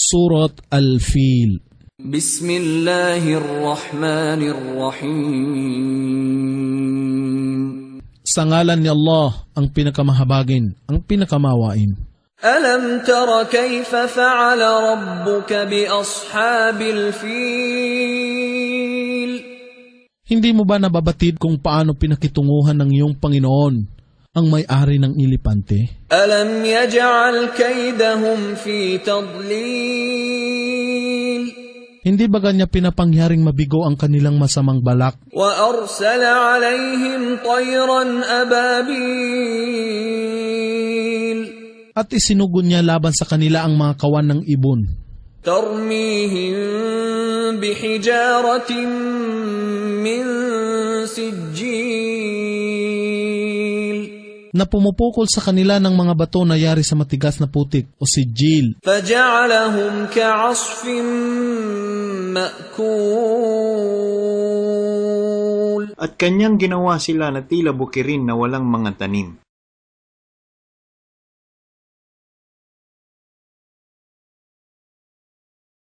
Surat Al-Fil. Bismillahirrahmanirrahim. Sa ngalan ni Allah, ang pinakamahabagin, ang pinakamawain. Alam tara kayfa fa'ala rabbuka bi ashabil fil. Hindi mo ba nababatid kung paano pinakitunguhan ng iyong Panginoon ang may-ari ng elepante? Alam yaj'al kaydahum fi tadlil. Hindi ba niya pinapangyaring mabigo ang kanilang masamang balak? Wa arsala alayhim tayran ababil. At isinugon niya laban sa kanila ang mga kawan ng ibon. Tarmihim bihijaratin min sijil. Na pumupukol sa kanila ng mga bato na yari sa matigas na putik o sijil. Faja'alahum ka'asfin ma'kul. At kanyang ginawa sila na tila bukirin na walang mga tanim.